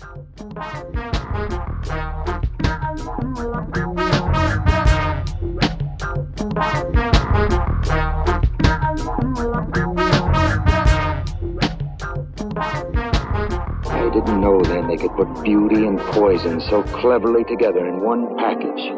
I didn't know then they could put beauty and poison so cleverly together in one package.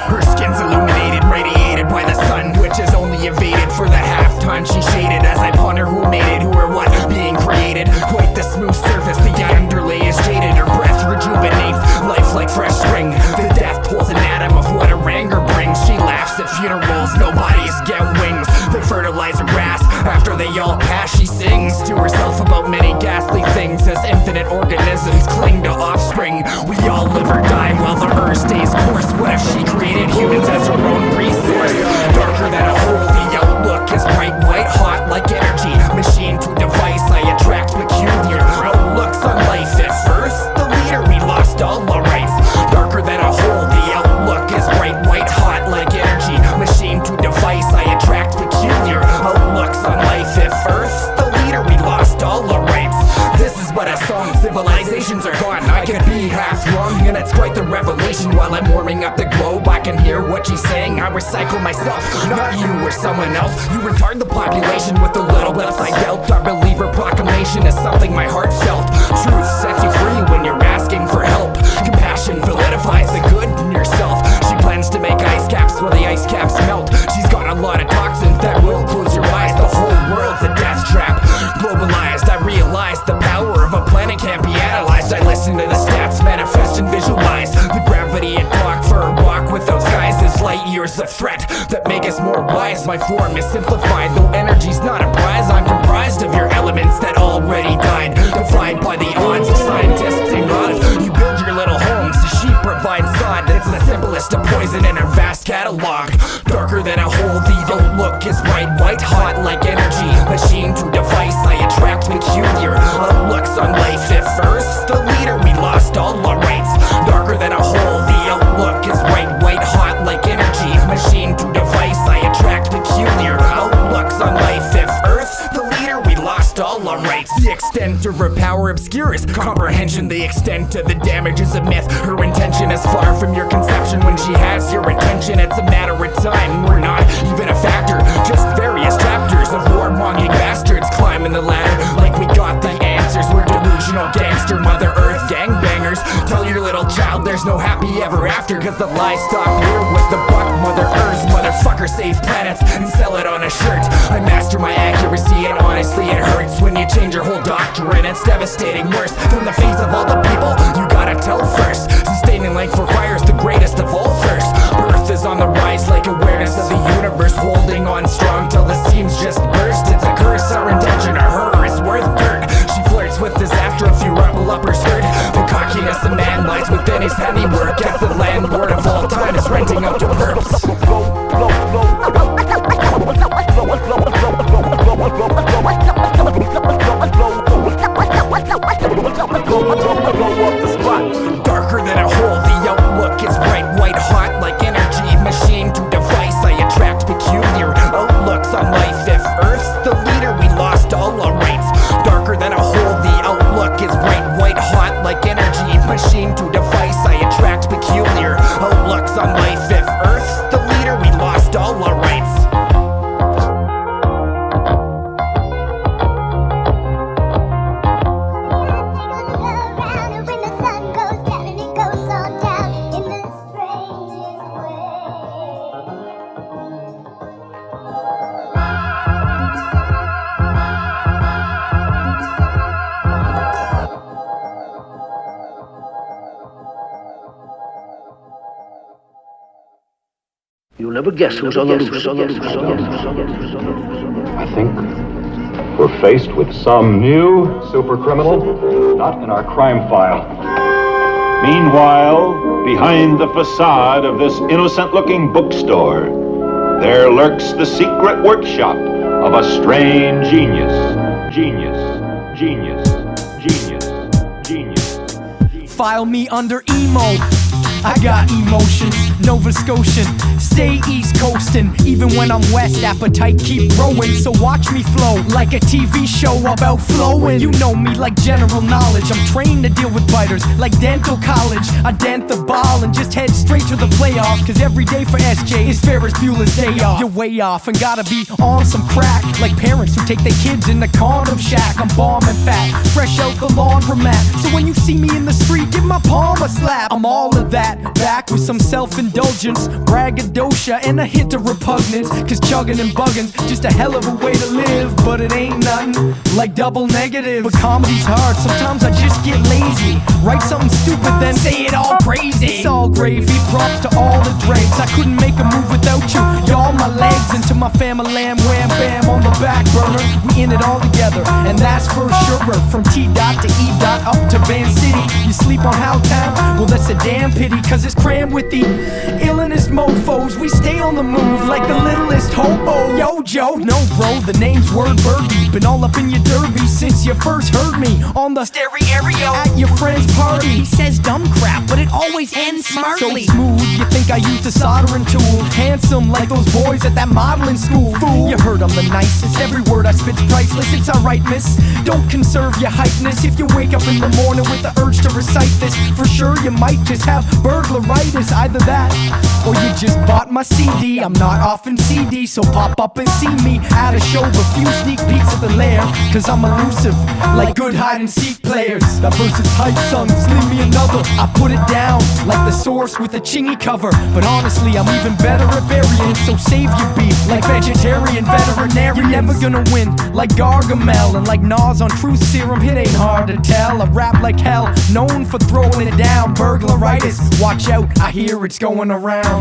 Her skin's illuminated, radiated by the sun, which is only evaded for the half-time she shaded. As I ponder who made it, who or what being created. Quite the smooth surface, the underlay is jaded. Her breath rejuvenates, life like fresh spring. The death pulls an atom of what her anger brings. She laughs at funerals, no bodies get wings. They fertilize her grass, after they all pass she sings to herself about many ghastly things. As infinite organisms cling to offspring, we all live or die while the earth stays course. What if she created humans as her own resource? Darker than a hole, the outlook is bright white hot like energy. Machine to device, I attract peculiar outlooks on life. At first, the leader, we lost all our rights. Darker than a hole, the outlook is bright white hot like energy. Machine to device, I attract peculiar outlooks on life. At first, the leader, we lost all our rights. This is but a song, civilizations are gone. I could be half wrong, and it's quite the revelation. While I'm warming up the globe, I can hear what she's saying. I recycle myself, not you or someone else. You retard the population with the little blips I dealt. Our believer proclamation is something my heart felt. Truth sets you free when you're asking for help. Compassion validifies the good in yourself. She plans to make ice caps while the ice caps melt. She's got a lot of toxins that will close your eyes. The whole world's a death trap. Globalized, I realize the power of a planet can't be analyzed. I listen to the stats, manifest and visualize the gravity and talk for a walk without skies is light years of threat that make us more wise. My form is simplified, though energy's not a prize. I'm comprised of your elements that already died, defied by the odds of scientists and gods. You build your little homes, she provides sod. It's the simplest of poison in her vast catalog. Darker than a hole, the outlook is bright white hot like energy. Machine to device, I attract peculiar outlooks on life. At first, the leader, we lost all our rights. Darker than a hole, the outlook is bright white hot like energy. Machine to device, I attract peculiar outlooks on life. At first, the leader, we lost all our rights. The extent of her power obscures comprehension. The extent of the damage is a myth. Her intention is far from your conception. When she has your attention, it's a matter of time. We're not even a factor, just various chapters of warmonging bastards climbing the ladder like we got the answers. We're delusional gangster Mother Earth gangbangers. Tell your little child there's no happy ever after, cause the lies stop here with the buck. Mother Earth, motherfucker, save planets and sell it on a shirt. I master my accuracy and honestly it hurts when you change your whole doctrine. It's devastating, worse than the face of all the people. You gotta tell first. Sustaining life requires the greatest of all thirst. Earth is on the rise like awareness of the universe, holding on strong till the seams just burst. It's a curse, our intention to her is worth dirt. She flirts with disaster if you ruffle up her skirt. The cockiness of man lies within his handiwork. As the landlord of all time is renting out to perps. Darker than a hole, the outlook is bright white hot like energy. Machine to device, I attract peculiar outlooks on life. If Earth's the leader, we lost all our rights. Darker than a hole, the outlook is bright white hot like energy. Machine to device, I attract peculiar outlooks on life. If Earth's the leader, we lost all our rights. You'll never guess who's on the loose. I think we're faced with some new super criminal not in our crime file. Meanwhile, behind the facade of this innocent-looking bookstore, there lurks the secret workshop of a strange genius. Genius. File me under emo. I got emotions, Nova Scotian, stay East Coastin'. Even when I'm West, appetite keep growing. So watch me flow like a TV show about flowing. You know me like general knowledge. I'm trained to deal with biters like dental college. I dent the ball and just head straight to the playoffs. Cause every day for SJ is Ferris Bueller's day off. You're way off and gotta be on some crack. Like parents who take their kids in the condom shack. I'm bombing fat, fresh out the laundromat. So when you see me in the street, give my palm a slap. I'm all of that, back with some self-indulgence, braggadocio and a hint of repugnance. Cause chugging and bugging's just a hell of a way to live. But it ain't nothing like double negative. But comedy's hard, sometimes I just get lazy. Write something stupid then say it all crazy. It's all gravy, props to all the dregs. I couldn't make a move without you, y'all my legs. And to my family, lamb, wham, bam on the back burner. We in it all together, and that's for sure. From T-Dot to E-Dot up to Van City. You sleep on Howtown? Well that's a damn pity. Cause it's crammed with the illest mofos. We stay on the move like the littlest hobo. Yo, Joe, no bro, the name's Wordburglar. Been all up in your derby since you first heard me on the stereo at your friend's party. He says dumb crap, but it always ends smartly. So smooth, you think I used a soldering tool. Handsome like those boys at that modeling school. Fool, you heard I'm the nicest. Every word I spit's priceless. It's alright, miss. Don't conserve your hypeness. If you wake up in the morning with the urge to recite this, for sure you might just have burglaritis. Either that, or you just bought my CD. I'm not often CD, so pop up and see me at a show. A few sneak peeks at the lair, cause I'm elusive like good hide and seek players. That verse is tight, son, leave me another. I put it down like the source with a chingy cover. But honestly, I'm even better at burying. So save your beef like vegetarian veterinarians. You're never gonna win like Gargamel. And like Nas on Truth Serum, it ain't hard to tell. I rap like hell, known for throwing it down. Burglaritis, watch out, I hear it's going around.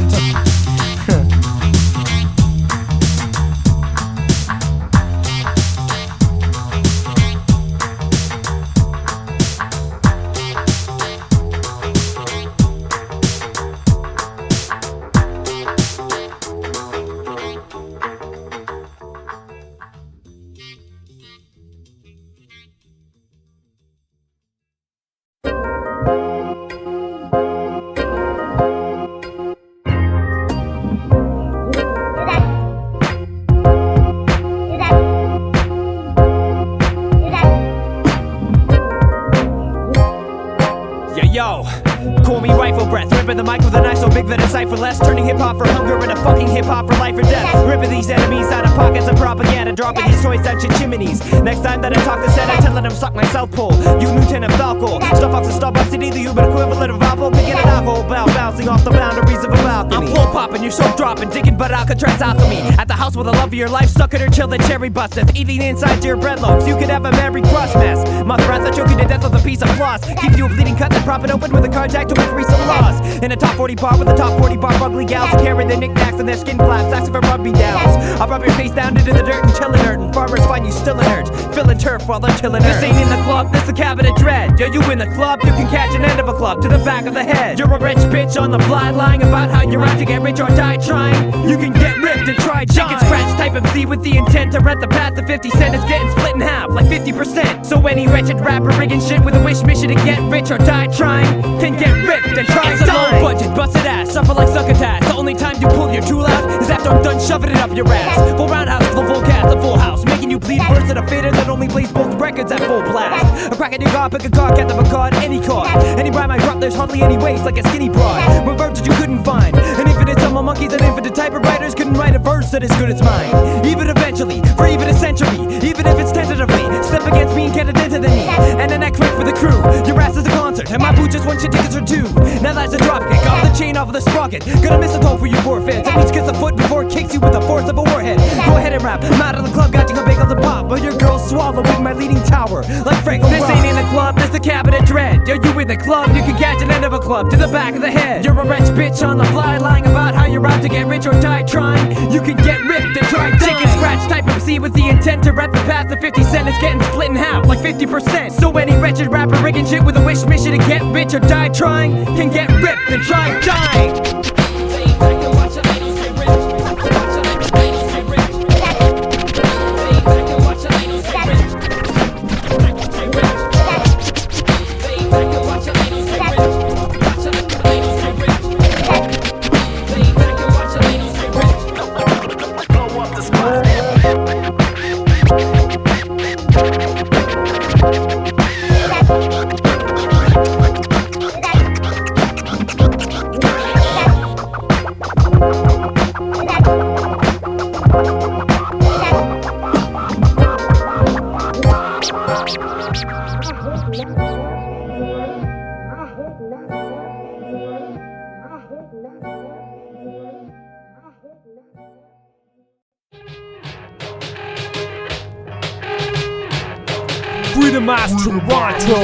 Call me rifle breath, ripping the mic with a knife so big that it's cipherless. Turning hip-hop for hunger into fucking hip-hop for life or death. Ripping these enemies out of pockets of propaganda, dropping these toys down your chimneys. Next time that I talk to Santa, telling them suck my South Pole. You Lieutenant Falco, stuff off the Starbucks City, the human equivalent of Apple. Picking an alcohol bow, bouncing off the boundaries of a balcony. I'm floor popping, you're so dropping, digging but Alcatraz alchemy. At the house with the love of your life, sucking or chill the cherry busteth. Eating inside your bread loaves, you could have a merry cross mess. My breath, I choke you to death with a piece of floss. Keep you a bleeding cut, then prop it open with a carjack to increase the loss. In a top 40 bar with the top 40 bar ugly gals who carry their knickknacks and their skin flaps, asking for rugby downs. I'll rub your face down into the dirt and chill inert, and farmers find you still inert, filling turf while they're tilling earth. This ain't in the club, this the cabinet dread. Yo, you in the club, you can catch an end of a club to the back of the head. You're a rich bitch on the fly, lying about how you're out to get rich or die trying. You can get ripped and try chicken scratch type MC with the intent to rent the path to 50 cent is getting split in half, like 50%. So any wretched rapper rigging shit with a wish mission to get rich or die trying can get ripped and try. It's a low budget, busted ass, suffer like succotash. The only time you pull your tool out is after I'm done shoving it up your ass. Full roundhouse, full cast, a full house, making you bleed worse than a fader that only plays both records at full blast. A crack at your car, pick a car, get them a card, any card. Any rhyme I drop, there's hardly any waste like a skinny broad. What verbs that you couldn't find? An infinite sum of monkeys and infinite type of writers couldn't write a verse that is good as mine. Even eventually, for even a century, even if it's tentatively, step against me and get a dent to the knee. And then I quick for the crew. Your ass is a concert, and my boot just won shit tickets for two. Now that's a drop kick off the chain off of the sprocket. Gonna miss a toe for you poor fans. That means kiss a foot before it kicks you with the force of a warhead. Go ahead and rap. I'm out of the club, got you a bagel and pop, but your girl's swallowing my leading tower like Franco. This ain't in the club, this the cabinet dread. Yo, you in the club, you can catch an end of a club to the back of the head. You're a wretch bitch on the fly, lying about how you're out to get rich or die trying. You can get ripped and try chicken scratch type MC with the intent to rap the path to 50 Cent is getting split in half, like 50%. So any wretched rapper rigging shit with a wish mission to get rich or die trying can get ripped and try dying. Toronto.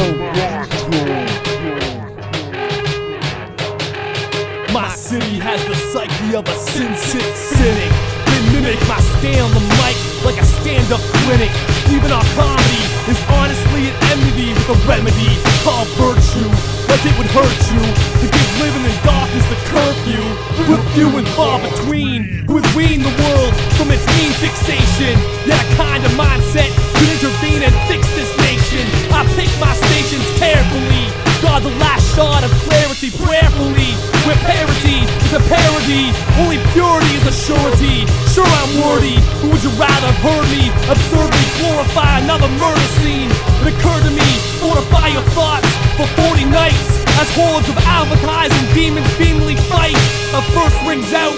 My city has the psyche of a sin-sick cynic. They mimic my stay on the mic like a stand-up clinic. Even our comedy is honestly an enmity with a remedy called virtue. Like it would hurt you to give living in darkness a curfew. With few and far between who would wean the world from its mean fixation. Yet a kind of mindset could intervene and fix this nation. I pick my stations carefully, guard the last shot of clarity prayerfully. Where parity is a parody, only purity is a surety. Sure, I'm wordy, but would you rather have heard me absurdly glorify another murder scene? It occurred to me, fortify your thoughts for 40 nights as hordes of advertising demons beamingly fight. A first rings out,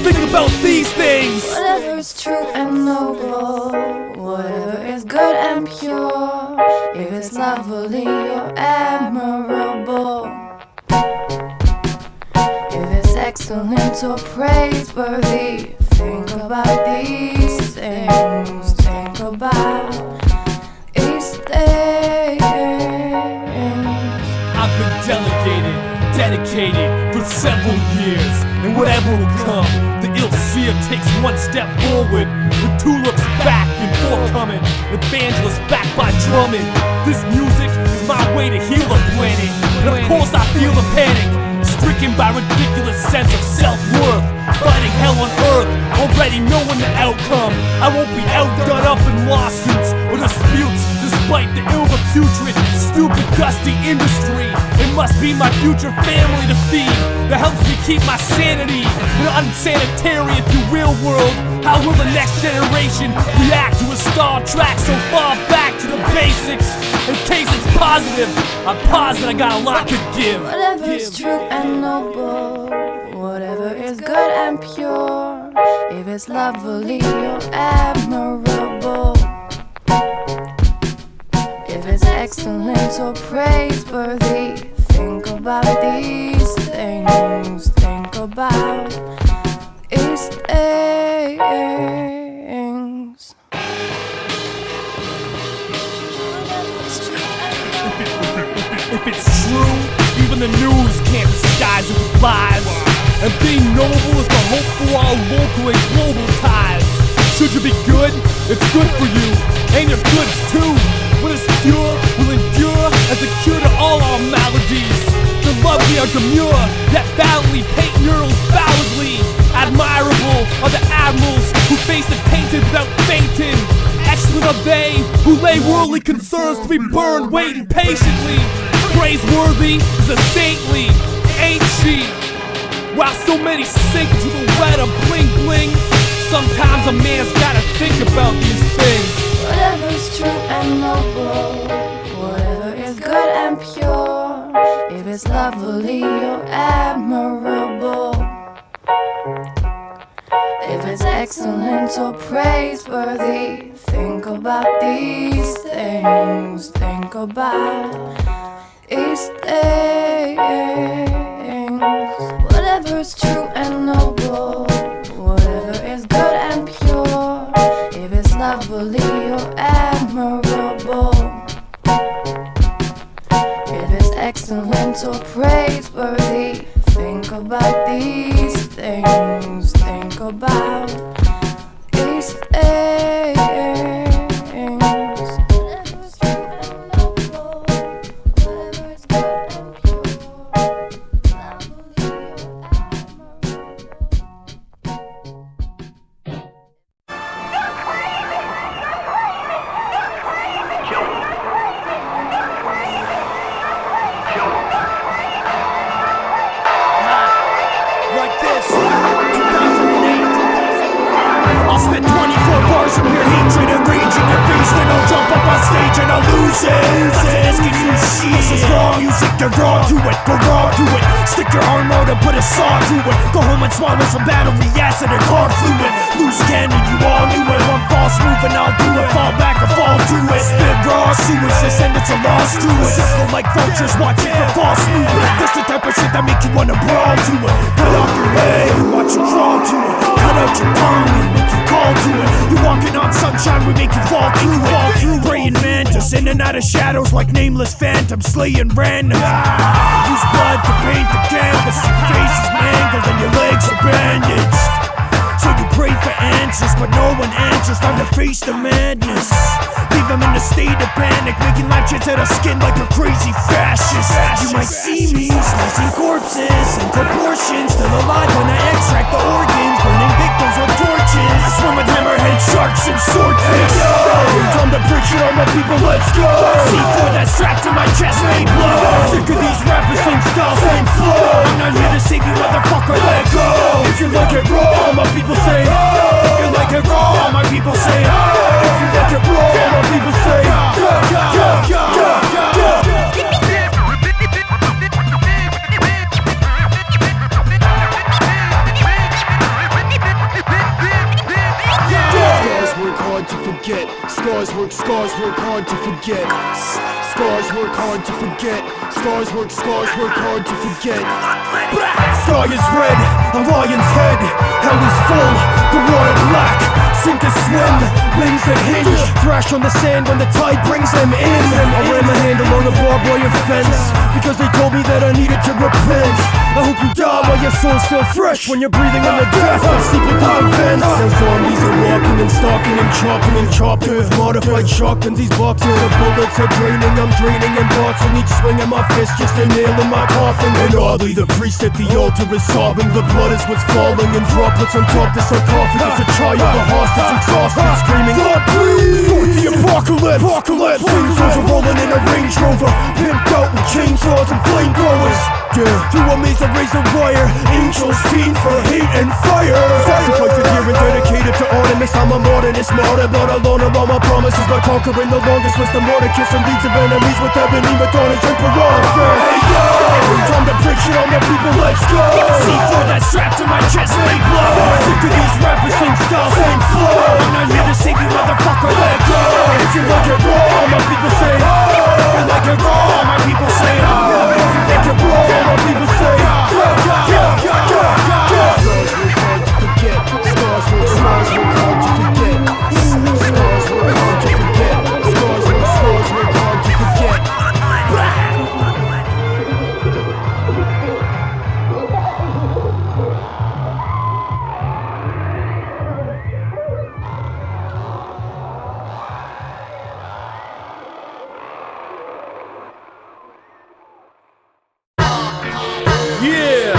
think about these things. Whatever is true and noble, whatever is good and pure, if it's lovely or admirable, if it's excellent or praiseworthy, think about these things. Think about these things. I've been delegated, dedicated for several years, and whatever will come, the ill seer takes one step forward, with two looks back and forthcoming. Evangelist backed by drumming. This music is my way to heal the planet, and of course I feel the panic, stricken by ridiculous sense of self-worth, fighting hell on earth, already knowing the outcome. I won't be outdone up in lawsuits or disputes, despite the ill-reputrid, stupid, dusty industry. It must be my future family to feed that helps me keep my sanity in an unsanitary, if you will, world. How will the next generation react to a Star Trek so far back to the basics? In case it's positive, I posit I got a lot to give. Whatever is true and noble, whatever is good and pure, if it's lovely or admirable, if it's excellent or praiseworthy, think about these things. Think about these things. If it's true, even the news can't disguise it with lies. And being noble is the hope for our local and global ties. Should you be good, it's good for you, and your goods too. What is pure will endure as a cure to all our maladies. The lovely are demure, yet valiantly paint murals validly. Admirable are the admirals who face the tainted without fainting. Excellent are they who lay worldly concerns to be burned, waiting patiently. Praiseworthy is a saintly, ain't she? While so many sink to the red of bling bling, sometimes a man's gotta think about these things. Whatever's true and noble, whatever is good and pure, if it's lovely or admirable, if it's excellent or praiseworthy, think about these things. Think about these things. Whatever's true and noble, whatever is good and pure, if it's lovely or admirable, if it's excellent or praiseworthy, think about these things. Think about these these things. Whatever's true and noble, whatever's good and pure, lovely or admirable. Like this, 2008. I'll spend 24 bars of pure hatred and rage in your face. Then I'll jump up on stage and I'll lose it. That's an SKU shit. This is wrong music, they're wrong to it. Go wrong to it. Stick your arm out and put a saw to it. Go home and swallow some battle the acid and car fluid. Loose cannon, you all knew it. One false move and I'll do it. Fall back or fall to it. Spit raw sewage, this and it's a loss to it. Circle like vultures watching for false movement. This the type of shit that make you wanna brawl to it. Cut off your leg and watch you crawl to it. Cut out your tongue and make you call to it. You walking on sunshine, we make you fall through it. Praying mantis, in and out of shadows like nameless phantoms, slaying random. Use blood to paint the canvas. Your face is mangled and your legs are bandaged. So you pray for answers, but no one answers. Time to face the madness. Leave them in a state of panic, making life chance out of skin like a crazy fascist. You might see me slicing corpses into portions, still alive when I extract the organs, burning victims with torches. I swim with hammerhead sharks and swordfish. Time to preach it on my people, let's go. C4 that's strapped to my chest, made blow. Sick of these rappers, same style, same flow. I'm not here to save you, motherfucker, let go. If you like it raw, my people say. If you like it raw, my people say. If you like it raw, my people say. Scars work hard to forget. Scars work hard to forget. Scars work hard to forget. Scars work hard to forget. Sky is red, a lion's head. Hell is full, the water black. Sink or swim, wings that hinge. Thrash on the sand when the tide brings them in. I ran my hand along the barbed wire fence because they told me that I needed to repent. I hope you die while your soul's still fresh when you're breathing in the death of sleeping through vents. Now zombies are walking and stalking and chopping with modified shotguns. These boxes of bullets are draining. I'm draining and boxing each swing of my fist, just a nail in my coffin. And oddly, the priest at the altar is sobbing. The blood is what's falling in droplets on top the sarcophagus. A child, a hostage, exhausted, screaming, God please! Start the apocalypse! Flames are rolling in a Range Rover, pimped out with chainsaws and flamethrowers. Yeah, through a maze of razor wire, angels fiend for hate and fire. Sacrifice a year and dedicated to Artemis. I'm a modernist, martyr, but alone of all my promises. By conquering the longest list of Mordecus and leads of enemies with ebony Madonna's emperor. Hey yo, time to break shit on the people, let's go. C4 that's strapped to my chest, made blow. Sick of these rappers, same style, same flow. I'm not here to save you, motherfucker, let go. If you like it raw, my people say. If you like it raw, my people say. If you like it raw, my people say. Scars work hard to forget. Scars work hard to forget. Scars work hard to forget. Yeah,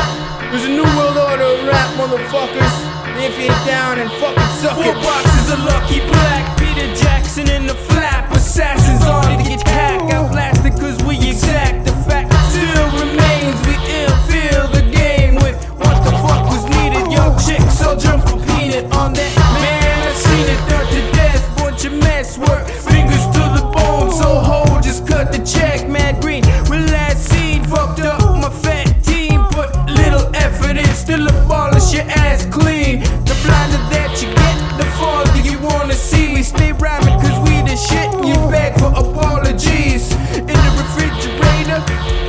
there's a new world order of rap, motherfuckers. If you're down and fucking suck it. 4 boxes of Lucky Black, Peter Jackson in the flap. Assassins on the attack, outlasted cause we exact. The fact still remains, we ill feel the game with what the fuck was needed. Young chicks all jump for peanut on that. Man, I've seen it done to death, bunch of mess work. Fingers to the bone, so hold, just cut the check. Mad green, with last scene, fucked up my fat team. Put little effort in, still abolish your ass clean. The blinder that you get, the farther you wanna see. We stay rhyming cause we the shit, you beg for apologies. In the refrigerator,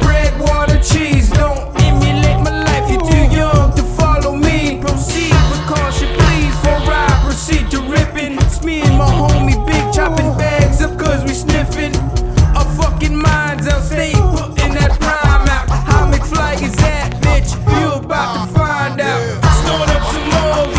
bread, water, cheese. Don't emulate my life, you're too young to follow me. Proceed with caution please, before I proceed to ripping. It's me and my homie Big chopping bags up cause we sniffing. Our fucking minds out, stay putting that rhyme out. How McFly is that bitch, you about to find out. Start up some more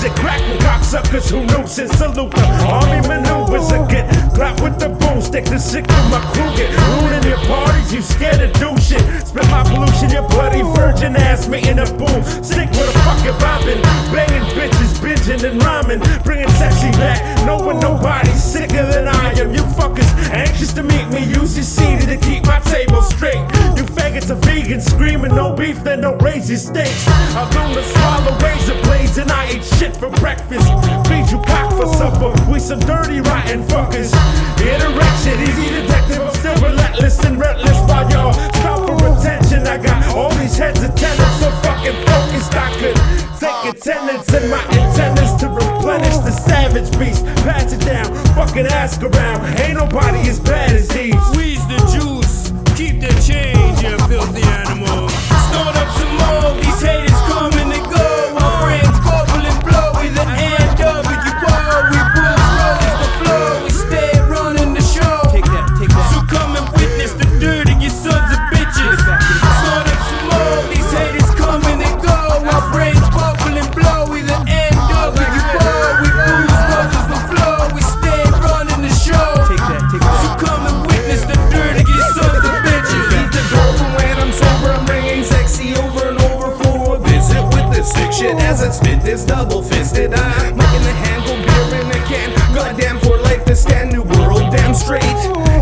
Is it crack with cocksuckers who nuisance? Salute the army maneuvers or get clapped with the boomstick. The sick of my crew get ruining your parties. You scared to do shit. Spit my pollution, your bloody virgin ass making a boom. Stick with a fucking bobbin, banging bitches, binging and rhyming, bringing sexy back. Knowing nobody's sicker than I am. You fuckers anxious to meet me. Use your seed to keep my table straight. You faggots are vegan, screaming no beef, then don't raise your stakes. I'm known to swallow razor blades and I ate shit for breakfast. Feed you cock for supper. We some dirty rotten fuckers. Interaction, easy detective. I'm still relentless and relentless while y'all stop for attention. I got all these heads attendants so fucking focused I could take attendance and my intent is to replenish the savage beast. Pass it down, fucking ask around. Ain't nobody as bad as these. Squeeze the juice, keep the change, you filthy animal. Start up some more, these haters come and they go. Our brains bubble and blow with the NWO. We bulls roll the flow, we stay running the show. Take that. So come and witness the dirtiest sons of bitches. Start up some more, these haters come and they go. Our brains bubble and blow with the NWO. We bulls roll the flow, we stay running the show. So come and witness the dirtiest sons of bitches. Leave the door for when I'm sober. I'm bringing sexy over and over for a visit with this sick shit. As I spit this double-fisted, I'm making the hand go beer in a can. Goddamn for life to stand, new world damn straight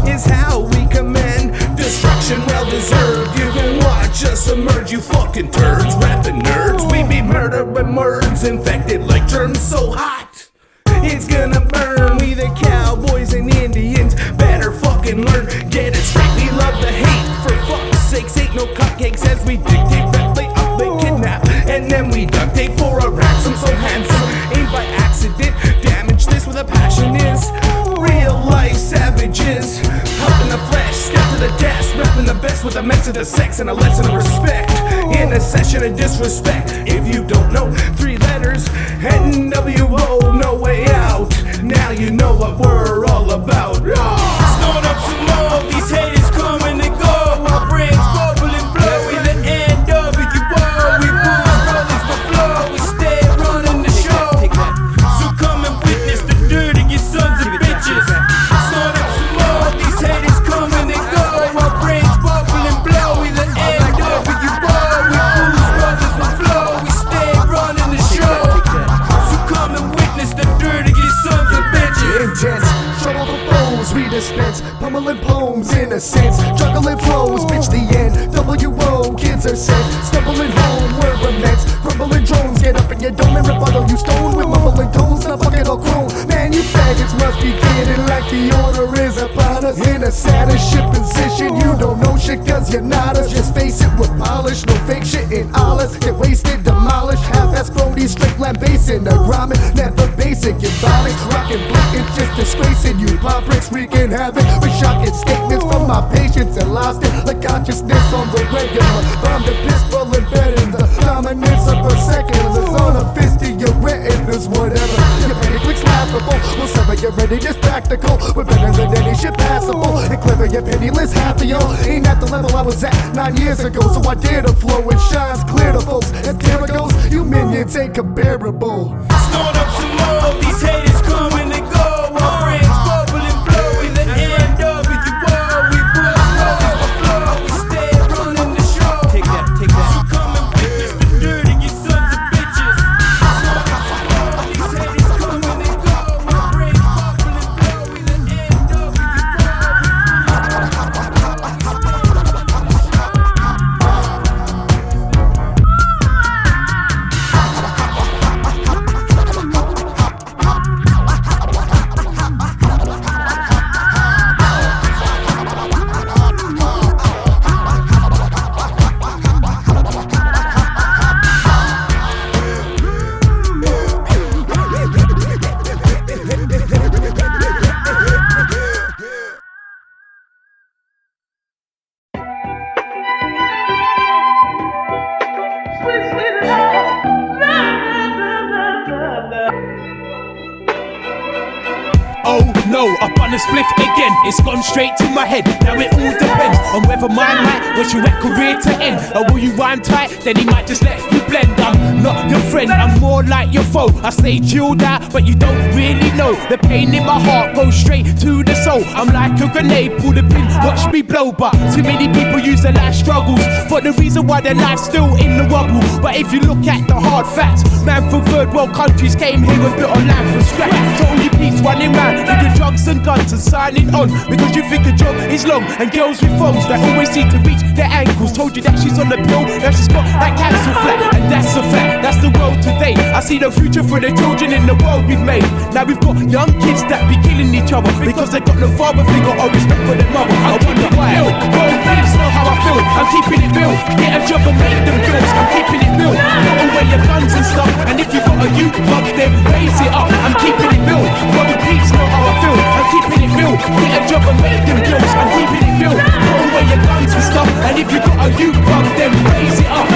is how we commend destruction well deserved. You can watch us emerge, you fucking turds, rapping nerds. We be murdered with words infected like germs so hot. It's gonna burn. We the cowboys and Indians better fucking learn. Get it straight, we love the hate. For fuck's sakes, ain't no cupcakes as we dictate, rap, lay up, they kidnap, and then we duct tape for a ransom. So handsome, ain't by accident. Damage this with a passion is real life savages. Up in the flesh, step to the desk, repping the best with a message of sex and a lesson of respect. In a session of disrespect. If you don't know 3 letters, NWO, no way out. Now you know what we're all about. Start up some more, these haters come and they go. Our brains bubble and blow with the NWO. We bulls rollers the flow, we stay running the show. So come and witness the dirtiest sons of bitches. Start up some more, these haters come and they go. Our brains bubble and blow with the NWO. We bulls rollers the flow, we stay running the show. So come and witness the dirtiest sons of bitches. Intense, trouble for foes, we dispense pummeling poems in a sense, juggling flows, bitch the NWO, kids are sent, stumbling home, we're immense, rumbling drones, get up in your dome and rebuttal you stone with mumbling tones, not fucking all chrome, man you faggots must be kidding like the order is upon us, in a saddest shit position, you don't know shit cause you're not us, just face it with polish, no fake shit in alles, get wasted, demolished, half-ass cronies, straight lambasting, the grommet, never basic, your body's rockin' blatant, just disgracing you, pop bricks wreaking havoc, with shocking statements from my patients and lost it, like consciousness on the regular, bomb the pistol embedded, the dominance of a second, it's on a fist in your retinas, whatever, your petty clicks laughable, we'll sever your readiness practical, we're better than any shit passable, and clever your penniless half of y'all, ain't at the level I was at 9 years ago, so I dare to flow, it shines clear to folks, as there it goes, you minions ain't comparable. Start up some more, these haters come and they go. Our brains bubble and blow with the NWO. We bulls rollers the flow, we stay running the show. Take that. So come and witness the dirtiest sons of bitches. Start up some more, these haters come and they go. Our brains bubble and blow with the NWO. Oh no, up on the spliff again, it's gone straight to my head. Now it all depends on whether my might wants your career to end. Or will you rhyme tight, then he might just let you blend. I'm not your friend, I'm more like your foe. I stay chilled out, but you don't really know. The pain in my heart goes straight to the soul. I'm like a grenade, pull the pin, watch me blow. But too many people use their life struggles but the reason why their life's still in the rubble. But if you look at the hard facts, man from third world countries came here and built a life from scratch. So all you peeps running round with your drugs and guns and signing on because you think a job is long. And girls with phones that always seem to reach their ankles told you that she's on the pill, now she's got that cancer flat. And that's a fact, that's the world today. I see the future for the children in the world we've made. Now we've got young kids that be killing each other because they got no father figure or respect for their mother. I wonder why. World peeps know how I feel, I'm keeping it real. Get a job and make them bills, I'm keeping it real. Put away your guns and stuff, and if you got a youth bug then raise it up, I'm keeping it real. World peeps know how I feel, I'm keeping it real. Get a job and make them bills, I'm keeping it real. Put away your guns and stuff, and if you got a youth bug then raise it up.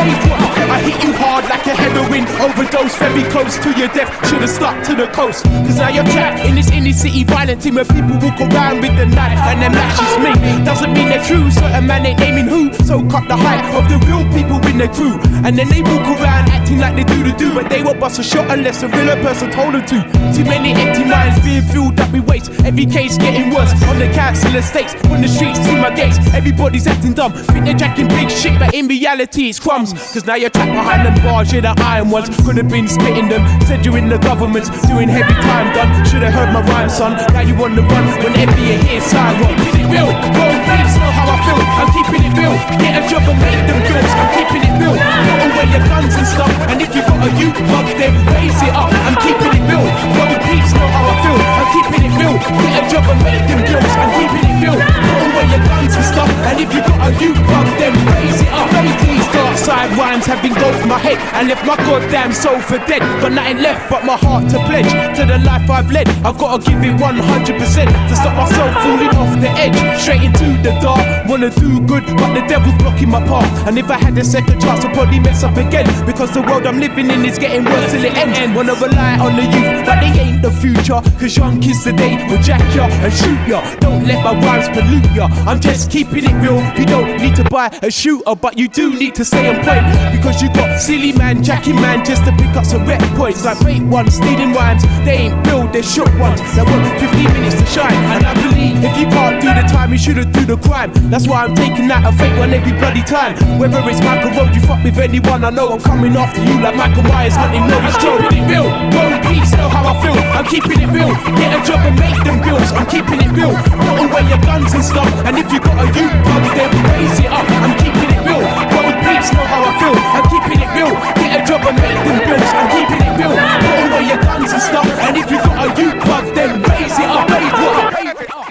I hit you hard like a heroin overdose, very close to your death, should've stuck to the coast. Cause now you're trapped in this inner city violent team where people walk around with the knife and their matches me. Doesn't mean they're true, certain man ain't naming who. So cut the hype of the real people in their crew. And then they walk around acting like they do the do, but they won't bust a shot unless a real person told them to. Too many empty minds being filled up with waste. Every case getting worse on the council estates. From the streets to my gates, everybody's acting dumb. Think they're jacking big shit, but in reality it's crumbs. Cause now you're trapped behind them bars, yeah, the iron ones. Could have been spitting them, said you're in the government, doing heavy time done. Should've heard my rhyme, son. Now you on the run whenever you hear side rock. Keep it real, world peeps know how I feel, I'm keeping it real. Get a job and make them bills, I'm keeping it real. Put away your guns and stuff, and if you got a youth bug then raise it up, I'm keeping it real. World peeps know how I feel, I'm keeping it real. Get a job and make them bills, I'm keeping it real. Put away your guns and stuff, and if you got a youth bug then raise it up. These dark side rhymes have engulfed my head and left my goddamn soul for dead. Got nothing left but my heart to pledge to the life I've led. I've gotta give it 100% to stop myself falling off the edge, straight into the dark. Wanna do good, but the devil's blocking my path. And if I had a second chance, I'd probably mess up again, because the world I'm living in is getting worse till it ends. Wanna rely on the youth, but they ain't the future. Cause young kids today will jack ya and shoot ya. Don't let my rhymes pollute ya, I'm just keeping it real. You don't need to buy a shooter, but you do need to stay on point, because you got silly man, jacking man, just to pick up some rep points. Like fake ones, stealing rhymes, they ain't real, they're short ones that want 15 minutes to shine. And I believe if you can't do the time, you shouldn't do the crime. That's why I'm taking out a fake one every bloody time. Whether it's Michael Road, you fuck with anyone, I know I'm coming after you like Michael Myers hunting Norris Joe. I'm keeping it real, world peace know how I feel, I'm keeping it real. Get a job and make them bills, I'm keeping it real. Put away your guns and stuff, and if you got a youth bug then raise it up, I'm keeping it real. World peace know how I feel, I'm keeping it real. Get a job and make them bills, I'm keeping it real. Put away your guns and stuff, and if you got a youth bug then raise it up, raise it up.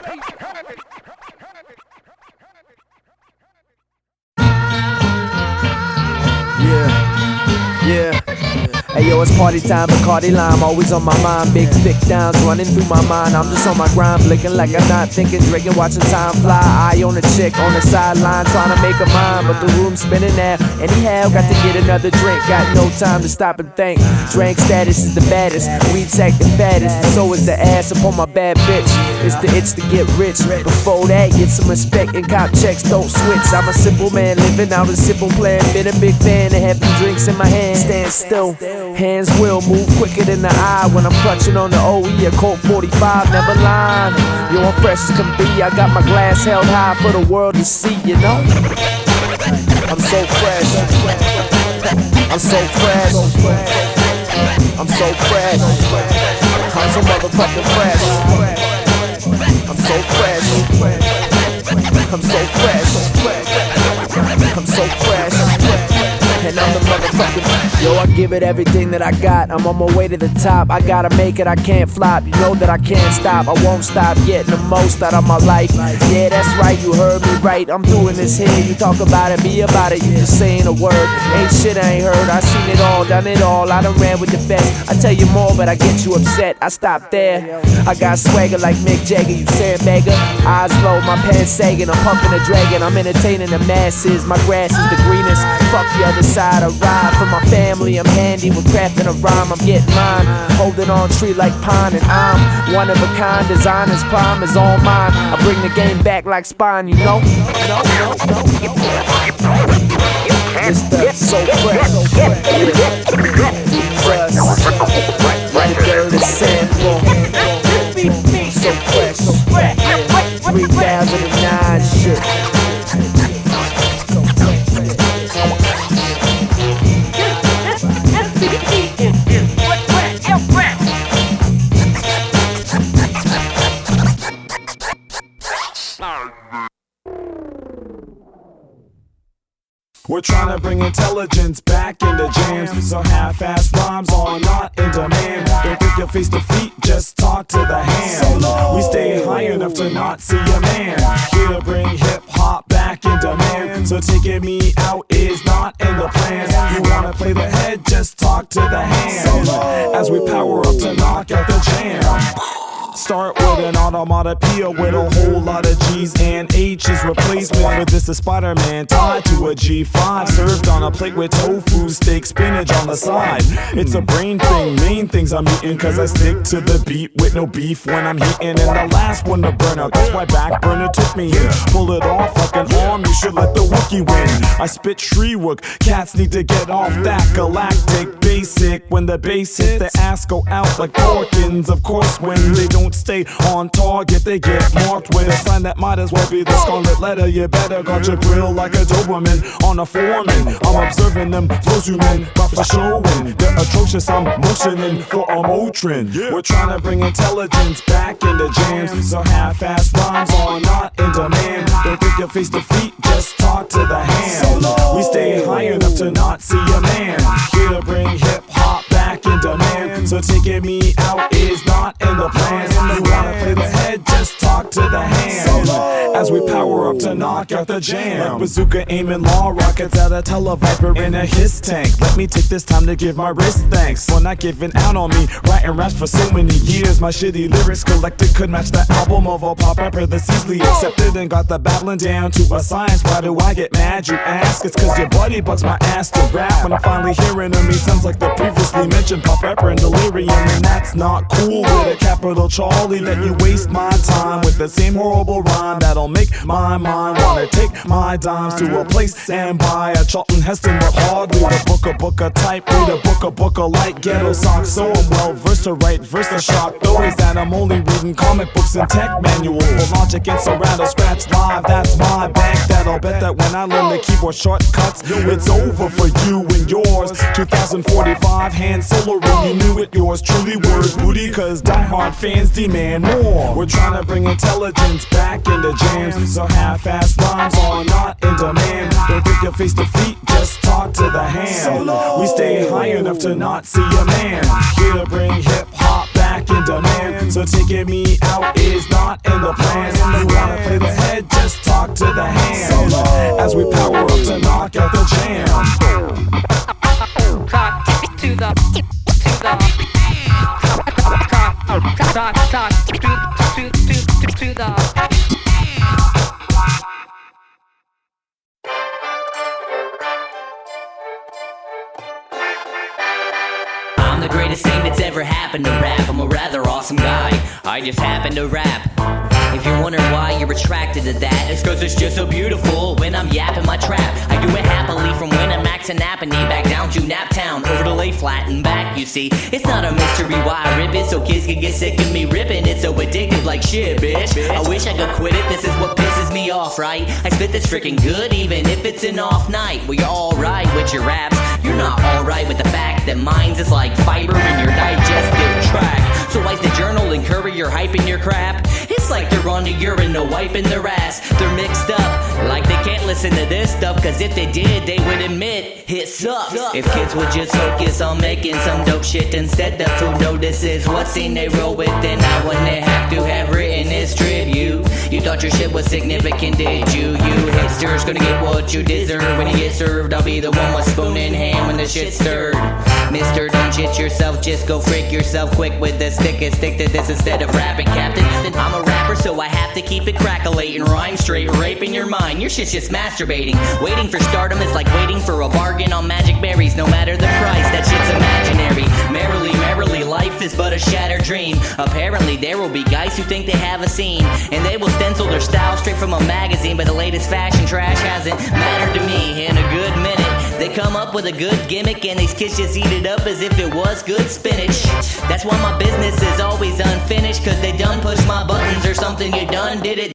Yeah. Hey yo, it's party time, Bacardi Lime always on my mind. Big thick downs running through my mind. I'm just on my grind, blinking like I'm not thinking, drinking, watching time fly. Eye on a chick on the sideline, trying to make a mind, but the room's spinning now. Anyhow, got to get another drink, got no time to stop and think. Drink status is the baddest, weed tech the fattest, and so is the ass upon my bad bitch. It's the itch to get rich. Before that, get some respect and cop checks, don't switch. I'm a simple man living out a simple plan. Been a big fan of having drinks in my hand. Stand still, hands will move quicker than the eye when I'm clutching on the OE, a Colt 45, never lying. Yo, I'm fresh as can be, I got my glass held high for the world to see, you know? I'm so fresh, I'm so fresh, I'm so fresh, I'm so motherfucking fresh, I'm so fresh, I'm so fresh, I'm so fresh. And I'm the motherfucking, yo, I give it everything that I got. I'm on my way to the top, I gotta make it, I can't flop. You know that I can't stop, I won't stop getting the most out of my life. Yeah, that's right, you heard me right, I'm doing this here. You talk about it, be about it, you just saying a word. Ain't shit I ain't heard, I seen it all, done it all. I done ran with the best, I tell you more, but I get you upset. I stop there, I got swagger like Mick Jagger, you sandbagger. Eyes low, my pants sagging, I'm pumping a dragon. I'm entertaining the masses, my grass is the greenest. Fuck the other side, I ride for my family. I'm handy with crafting a rhyme, I'm getting mine. Holding on tree like pine, and I'm one of a kind. Designer's prime is all mine. I bring the game back like spine, you know? It's the So Fresh. Deezuz, sample. So Fresh. 3009 shit. We're trying to bring intelligence back into jams, so half-ass rhymes are not in demand. Don't think you'll face defeat, just talk to the hand. We stay high enough to not see a man. Here to bring hip-hop back in demand, so taking me out is not in the plans. You wanna play the head, just talk to the hand. As we power up to knock out the jam. Start with an automatopoeia with a whole lot of G's and H's. Replacement for this is Spider-Man tied to a G5, served on a plate with tofu, steak, spinach on the side. It's a brain thing, main things I'm eating, cause I stick to the beat with no beef when I'm heating. And the last one to burn out, that's why Backburner took me in. Pull it off like an arm, you should let the Wookie win. I spit Shreewook, cats need to get off that galactic basic. When the bass hit, the ass go out like Porkins. Of course, when they don't stay on target, they get marked with a sign that might as well be the scarlet letter. You better guard your grill like a Doberman on a foreman. I'm observing them flows you men, but for showing they're atrocious. I'm motioning for a Motrin. We're trying to bring intelligence back into jams, so half-ass rhymes are not in demand. Don't think you'll face defeat, just talk to the hand. We stay high enough to not see a man. Here to bring hip-hop back in demand, so taking me out is not in the plans. You wanna play the head, just talk to the hand. As we power up to knock out the jam. Like bazooka aiming law rockets at a televiper in a hiss tank. Let me take this time to give my wrist thanks for not giving out on me. Writing raps for so many years, my shitty lyrics collected could match the album of a pop rapper that's easily accepted and got the battling down to a science. Why do I get mad, you ask? It's cause your buddy bugs my ass to rap. When I'm finally hearing him, he sounds like the previously mentioned pop rapper in delirium, and that's not cool with a capital Charlie. Let you waste my time with the same horrible rhyme that'll make my mind wanna take my dimes to a place and buy a Charlton Heston, but hardly the book a type, read a book a light ghetto socks. So I'm well versed to write verse to shock those that I'm only reading comic books and tech manuals for logic and surround or scratch live. That's my bank that I'll bet that when I learn the keyboard shortcuts, it's over for you and yours. 2045 hand solo ring, you knew it, yours truly word booty, cause diehard fans demand more. We're trying to bring intelligence back into jams, so half-ass rhymes are not in demand. Don't think you'll face defeat, just talk to the hand. We stay high enough to not see a man. Here to bring hip-hop back in demand, so taking me out is not in the plans. You wanna play the head, just talk to the hand. As we power up to knock out the jam. Talk to the I'm the greatest thing that's ever happened to rap. I'm a rather awesome guy, I just happen to rap. If you're wondering why you're attracted to that, it's cause it's just so beautiful when I'm yapping my trap. I do it happily from when I'm maxing Napanee back down to Naptown, over to lay flat and back, you see. It's not a mystery why I rip it, so kids can get sick of me ripping it. So addictive like shit, bitch. I wish I could quit it, this is what pisses me off, right? I spit this freaking good even if it's an off night. Well, you're alright with your raps, you're not alright with the fact that mine's is like fiber in your digestive tract. So why's the journal and courier hyping your crap? It's like they're on the urine, no wiping their ass. They're mixed up, like they can't listen to this stuff, cause if they did, they would admit it sucks. If kids would just focus on making some dope shit instead, the food notices what scene they roll with, and now when they have to have written is tribute. You thought your shit was significant, did you? You hipsters gonna get what you deserve when you get served. I'll be the one with spoon in hand when the shit's stirred. Mister, don't shit yourself, just go freak yourself quick with the stick and stick to this instead of rapping, Captain. I'm a rapper, so I have to keep it crackalating, rhyme straight, raping your mind. Your shit's just masturbating. Waiting for stardom is like waiting for a bargain on magic berries. No matter the price, that shit's imaginary. Merrily, life is but a shattered dream. Apparently, there will be guys who think they have a scene, and they will stencil their style straight from a magazine. But the latest fashion trash hasn't mattered to me in a good minute. They come up with a good gimmick and these kids just eat it up as if it was good spinach. That's why my business is always unfinished, cause they done push my buttons or something. You done did it.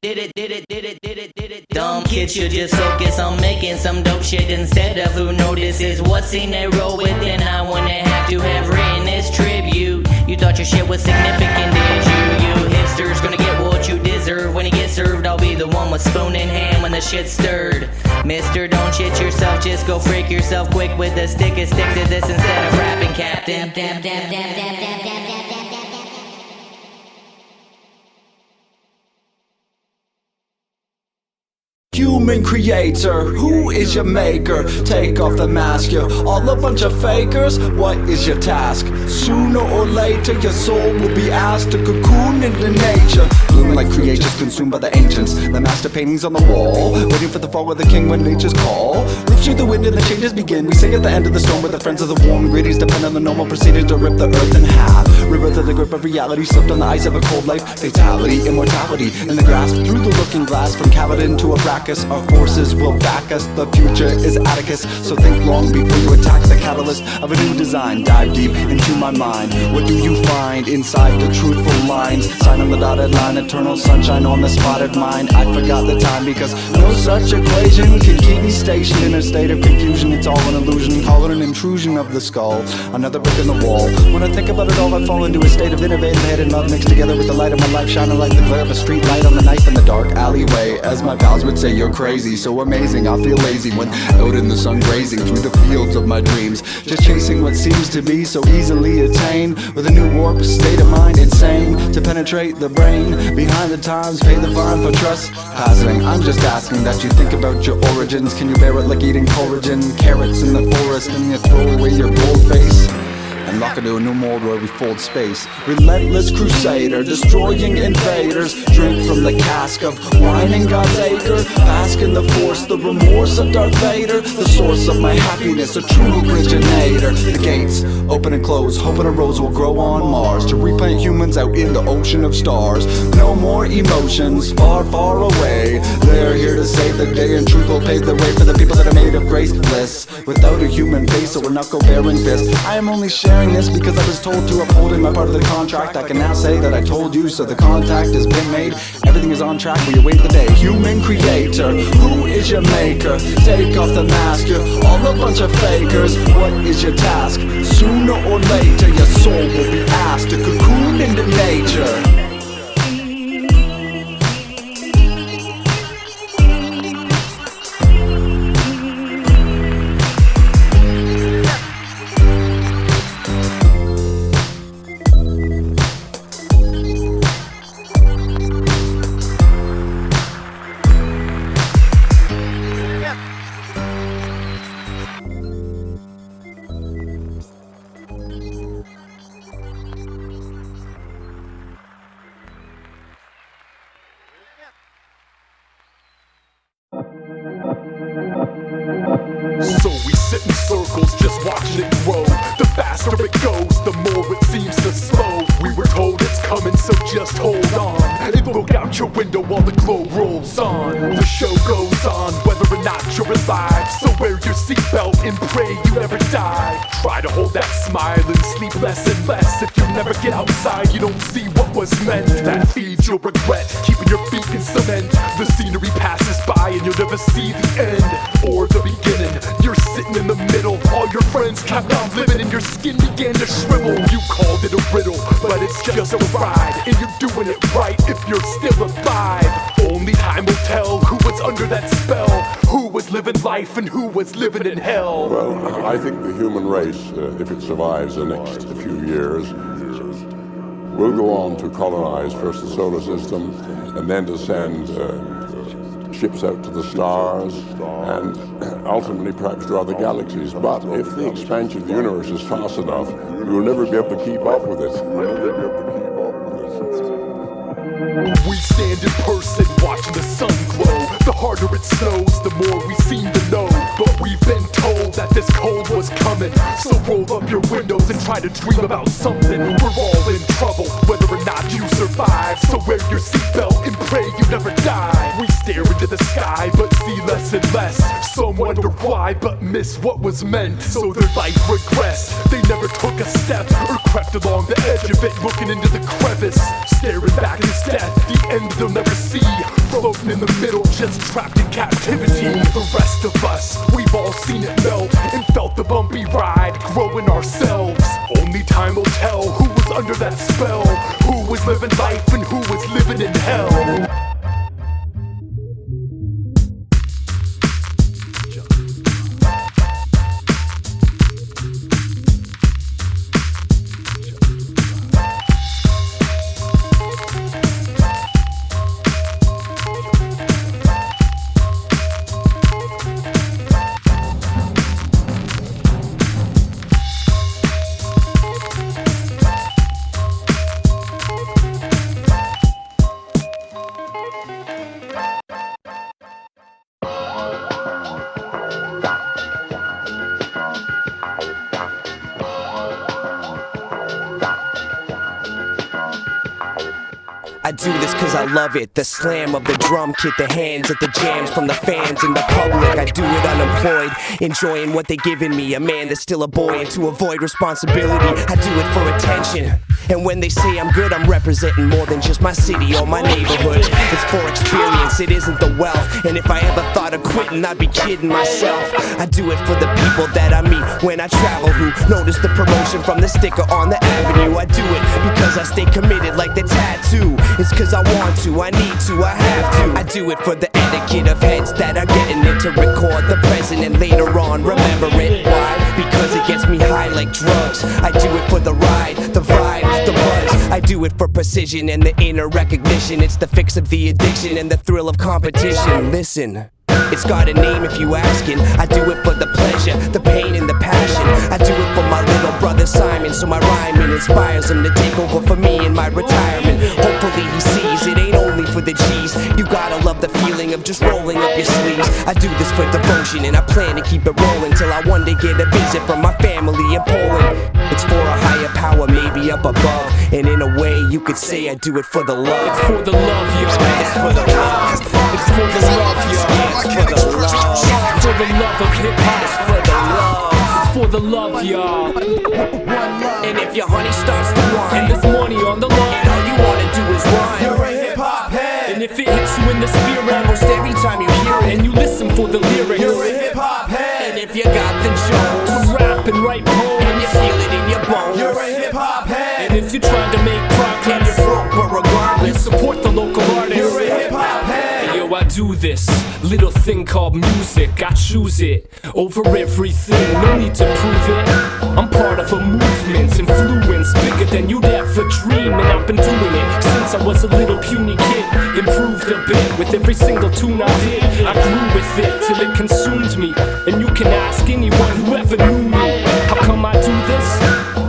Dumb kids should just focus on making some dope shit instead of who notices what's in their role within. I wouldn't have to have written this tribute. You thought your shit was significant, did you? You hipsters gonna get what you deserve. When you get served, I'll be the one with spoon in hand when the shit's stirred. Mister, don't shit yourself, just go freak yourself quick with a stick and stick to this instead of rapping, Captain. Human creator, who is your maker? Take off the mask, you're all a bunch of fakers. What is your task? Sooner or later your soul will be asked to cocoon into nature. Bloom like creatures consumed by the ancients. The master paintings on the wall, waiting for the fall of the king when nature's call. Rip through the wind and the changes begin. We sing at the end of the storm with the friends of the warm. Greetings depend on the normal proceedings to rip the earth in half. Rebirth of the grip of reality, slipped on the ice of a cold life. Fatality, immortality in the grasp. Through the looking glass, from Caledon to Arrakis, our forces will back us. The future is Atticus, so think long before you attack the catalyst of a new design. Dive deep into my mind. What do you find inside the truthful lines? Sign on the dotted line, eternal sunshine on the spotted mind. I forgot the time because no such equation can keep me stationed in a state of confusion. It's all an illusion, call it an intrusion of the skull. Another brick in the wall. When I think about it all, I fall into a state of innovative head and love mixed together with the light of my life, shining like the glare of a street light on the knife in the dark alleyway. As my pals would say, you're crazy, so amazing. I feel lazy when out in the sun grazing through the fields of my dreams, just chasing what seems to be so easily attained. With a new warped state of mind, insane to penetrate the brain. Behind the times, pay the fine for trespassing. I'm just asking that you think about your origins. Can you bear it like eating porridge and carrots in the forest, and you throw away your gold face and lock into a new mold where we fold space? Relentless crusader, destroying invaders. Drink from the cask of wine in God's acre. Bask in the force, the remorse of Darth Vader. The source of my happiness, a true originator. The gates open and close, hoping a rose will grow on Mars to replant humans out in the ocean of stars. No more emotions, far, far away. They're here to save the day, and truth will pave the way for the people that are made of grace. Bliss without a human face or a knuckle-bearing fist. I am only sharing this because I was told to uphold in my part of the contract. I can now say that I told you, so the contact has been made. Everything is on track, we await the day. Human creator, who is your maker? Take off the mask, you're all a bunch of fakers. What is your task? Sooner or later your soul will be asked to cocoon into nature. So we sit in circles just watching it grow. The faster it goes, the more it seems to slow. We were told it's coming, so just hold on. And look out your window while the glow rolls on. The show goes on, whether or not you're alive. So wear your seatbelt and pray you never die. Try to hold that smile and sleep less and less. If you never get outside, you don't see what was meant. That feeds your regret, keeping your feet in cement. The scenery passes by and you'll never see the end or the beginning. You're sitting in the middle, all your friends kept on living and your skin began to shrivel. You called it a riddle, but it's just a ride, and you're doing it right if you're still alive. Only time will tell who was under that spell, who was living life and who was living in hell. Well, I think the human race, if it survives the next few years, will go on to colonize first the solar system and then to send ships out to the stars and ultimately perhaps to other galaxies. But if the expansion of the universe is fast enough, we will never be able to keep up with it. We stand in person watching the sun glow. The harder it snows, the more we seem to know. But we've been told that this cold was coming, so roll up your windows and try to dream about something. We're all in trouble, whether or not you survive. So wear your seatbelt and pray you never die. We stare into the sky but see less and less. Someone wonder why, but miss what was meant. So their life regressed. They never took a step or crept along the edge of it, looking into the crevice, staring back at death, the end they'll never see. Floating in the middle, just trapped in captivity. The rest of us, we've all seen it melt and felt the bumpy ride, growing ourselves. Only time will tell who was under that spell, who was living life and who was living in hell. I do this cause I love it. The slam of the drum kit, the hands at the jams from the fans and the public. I do it unemployed, enjoying what they giving me. A man that's still a boy, and to avoid responsibility, I do it for attention. And when they say I'm good, I'm representing more than just my city or my neighborhood. It's for experience, it isn't the wealth. And if I ever thought of quitting, I'd be kidding myself. I do it for the people that I meet when I travel, who notice the promotion from the sticker on the avenue. I do it because I stay committed like the tattoo. It's cause I want to, I need to, I have to. I do it for the etiquette of heads that are getting it, to record the present and later on remember it. Why? Because it gets me high like drugs. I do it for the ride, the vibe, the buzz. I do it for precision and the inner recognition. It's the fix of the addiction and the thrill of competition. Listen, it's got a name if you askin'. I do it for the pleasure, the pain and the passion. I do it for my little brother Simon, so my rhyming inspires him to take over for me in my retirement. Hopefully he sees it ain't only for the G's. You gotta love the feeling of just rolling up your sleeves. I do this for devotion and I plan to keep it rolling till I one day get a visit from my family in Poland. It's for a higher power, maybe up above, and in a way you could say I do it for the love. It's for the love, y'all. It's for the love. It's for the love, y'all. It's for the love. For the love of hip hop. It's for the love. It's for the love, y'all. And if your honey starts to whine, and there's money on the line, and all you wanna do is rhyme, You're a hip hop head. and if it hits you in the spirit, almost every time you hear it, and you listen for the lyrics, You're a hip hop head. and if you got the Jones, to rap and write poems, and you feel it in your bones, You're a hip hop head. and if you're trying to make and progress, you're broke, but you regardless, support the local artists. You're a hip hop head. Yo, I do this little thing called music. I choose it over everything. No need to prove it. I'm part of a movement, influence bigger than you'd ever dream. And I've been doing it since I was a little puny kid. Improved a bit with every single tune I did. I grew with it till it consumed me. And you can ask anyone who ever knew me. How come I do this?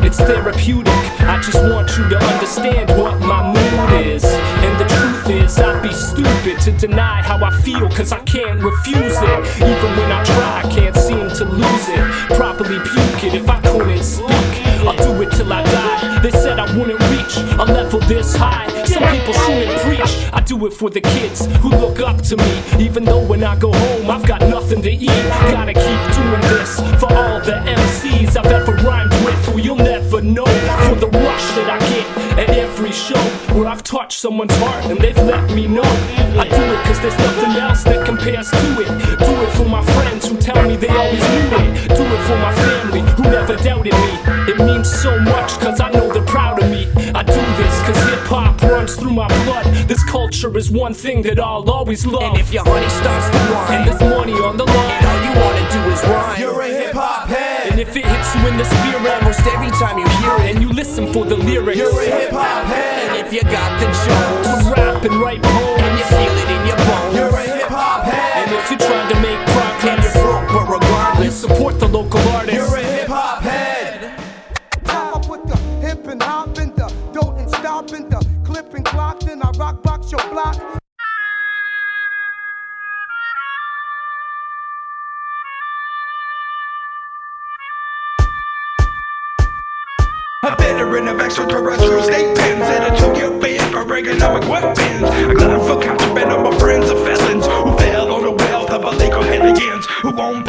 It's therapeutic. I just want you to understand what my mood is. And the truth is, I'd be stupid to deny how I feel, cause I can't refuse it. Even when I try, I can't seem to lose it. Properly puke it if I couldn't speak. I'll do it till I die. They said I wouldn't reach a level this high. Some people shouldn't preach. I do it for the kids who look up to me. Even though when I go home, I've got nothing to eat. Gotta keep doing this for all the MCs I've ever rhymed with, who you'll never know. For the rush that I get at every show, where I've touched someone's heart and they've let me know. I do it cause there's nothing else that compares to it. Do it for my friends who tell me they always knew it. Do it for my family who never doubted me. It means so much cause I know they're proud of me. I do this cause hip hop runs through my blood. This culture is one thing that I'll always love. and if your honey starts to whine, And there's money on the line, and all you wanna do is rhyme, You're a hip hop head. and if it hits you in the spirit, almost every time you hear it, and you listen for the lyrics, You're a hip hop head. and if you got the Jones, to rap and write poems, and you feel it in your bones, You're a hip hop head. and if you're trying to make and progress, you're broke, but regardless, support the local artists. You're a hip hop head. Time I put the hip and hop in the don't and stop in the clip and clock, then I rock box your block. A veteran of extraterrestrial state pens and a 2-year ban for economic weapons. A glad for contraband of my friends of felons who fell on the wealth of illegal aliens who won't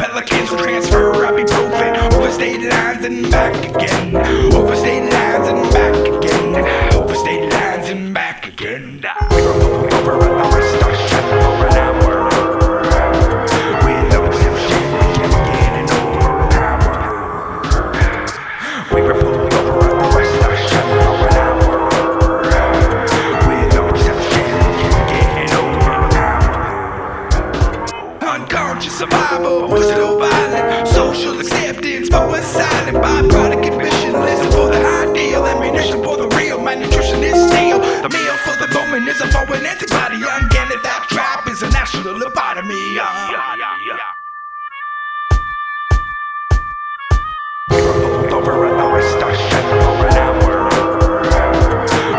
and back again. Over state lines and back again. Over state lines and back again. We were pulled over at the West Star Shut for an hour. With no exception, getting over an hour. We were pulled over at the West Star Shut for an hour. With no exception, getting over an hour. Unconscious survival, was still violent. Social acceptance, but was silent. Byproduct admission, listen for the ideal. Ammunition for the real, my nutrition is steel. The meal for the moment is a foreign antibody. Uncanny that trap is a national lobotomy. We were pulled over at the West Star Shut for an hour.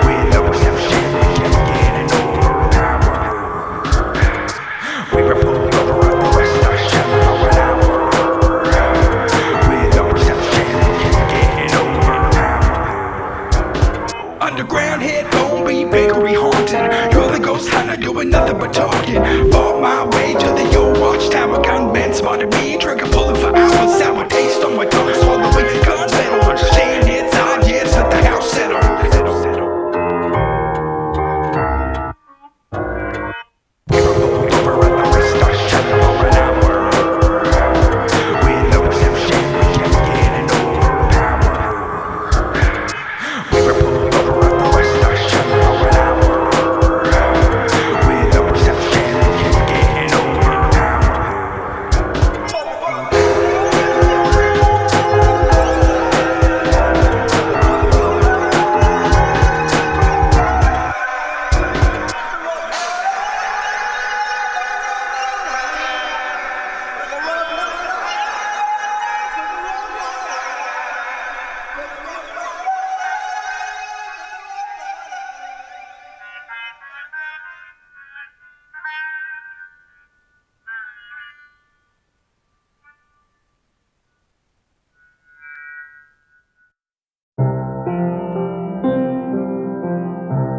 With no exception, getting over an hour. We were pulled over at the West Star Shut for an hour. With no exception, getting over an hour. Underground headphone beat bakery haunting. You're the ghost hunter doing nothing but talking. Fought my way to the old watchtower. Gunmen spotted me, trigger pulling for hours. Sour taste on my tongue, swallowing gun metal. Staying inside, yes, let the house settle. We were pulled over at the West Star Shut for an hour. With no exception, getting over an hour. We were pulled over at the West Star Shut for an hour. With no exception, getting over an hour.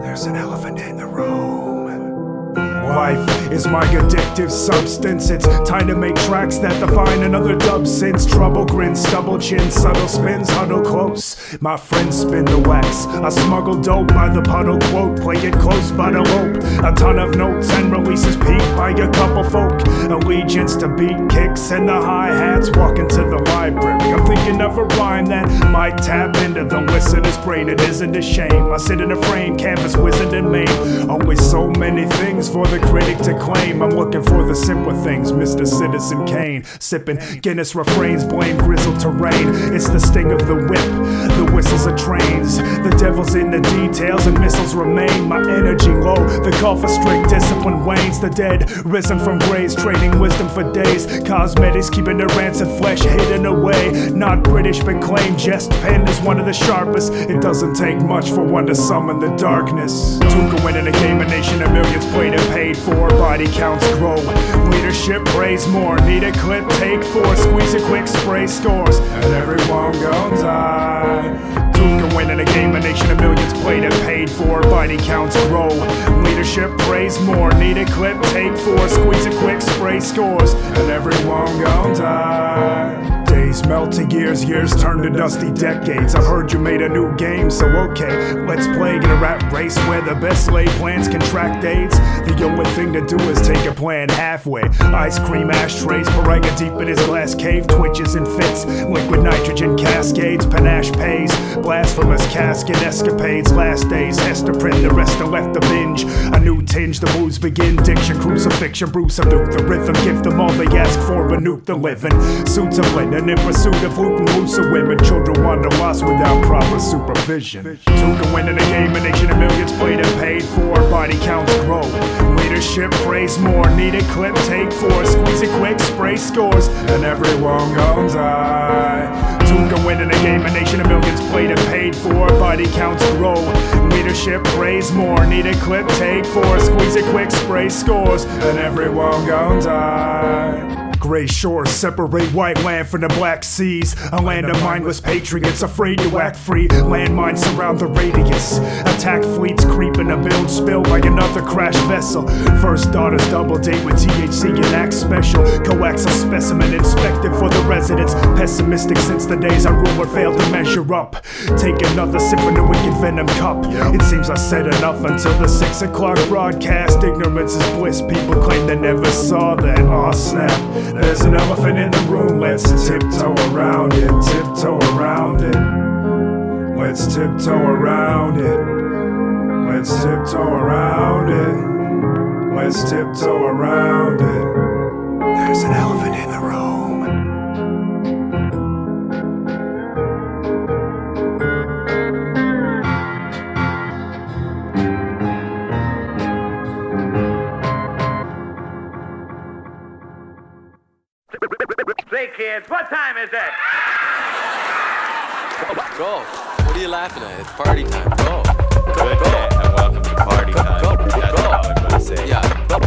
There's an elephant in the room. Life is my addictive substance. It's time to make tracks that define another dub since. Trouble grins, double chin, subtle spins, huddle close. My friends spin the wax. I smuggle dope by the puddle quote. Play it close by the rope. A ton of notes and releases peaked by a couple folk. Allegiance to beat kicks and the hi-hats. Walking to the library. I'm thinking of a rhyme that might tap into the listener's brain. It isn't a shame. I sit in a frame, canvas, wizard and maid. Only so many things for the critic to claim. I'm looking for the simpler things, Mr. Citizen Kane. Sipping Guinness refrains, blame grizzled terrain. It's the sting of the whip, the whistles of trains. The devil's in the details and missiles remain. My energy low, the call for strict discipline wanes. The dead, risen from graves, trading wisdom for days. Cosmetics keeping their rancid flesh hidden away. Not British but claim jest pen is one of the sharpest. It doesn't take much for one to summon the darkness. Tuka winning a game, a nation of millions played and paid for. Body counts grow, leadership praise more. Need a clip, take four, squeeze it quick, spray scores, and everyone gon' die. Tuka winning a game, a nation of millions played and paid for. Body counts grow, leadership praise more. Need a clip, take four, squeeze it quick, spray scores, and everyone gon' die. Days melt to years turn to dusty decades. I've heard you made a new game, so okay, let's play in a rap race where the best laid plans contract AIDS. The only thing to do is take a plan halfway. Ice cream ashtrays, Parega deep in his glass cave, twitches and fits, liquid nitrogen cascades, panache pays, blasphemous casket escapades, last days, Hester print, the rest are left to binge. A new tinge, the moves begin, diction, crucifixion, Bruce subdued the rhythm, give them all they ask for, but nuke the living. Suits of linen in pursuit of looting looser women, children wander lost without proper supervision. Tuka winning a game, a nation of millions played and paid for, body counts grow. Leadership praise more, need a clip, take four, squeeze it quick, spray scores, and everyone gon' die. Tuka winning a game, a nation of millions played and paid for, body counts grow. Leadership praise more, need a clip, take four, squeeze it quick, spray scores, and everyone gon' die. Gray shores separate white land from the black seas. A land of mindless patriots afraid to act free. Landmines surround the radius. Attack fleets creeping a build spill by another crash vessel. First daughter's double date with THC and act special. Coax a specimen inspected for the residents. Pessimistic since the days our ruler failed to measure up. Take another sip from the wicked venom cup. It seems I said enough until the 6 o'clock broadcast. Ignorance is bliss. People claim they never saw that. Aw snap, there's an elephant in the room. Let's tiptoe around it, tiptoe around it. Let's tiptoe around it. Let's tiptoe around it. Let's tiptoe around it. There's an elephant in the room. Say, kids, what time is it? Go. What are you laughing at? It's party time. Go. Good day, and welcome to party time. That's all I'm gonna say. Yeah. Go.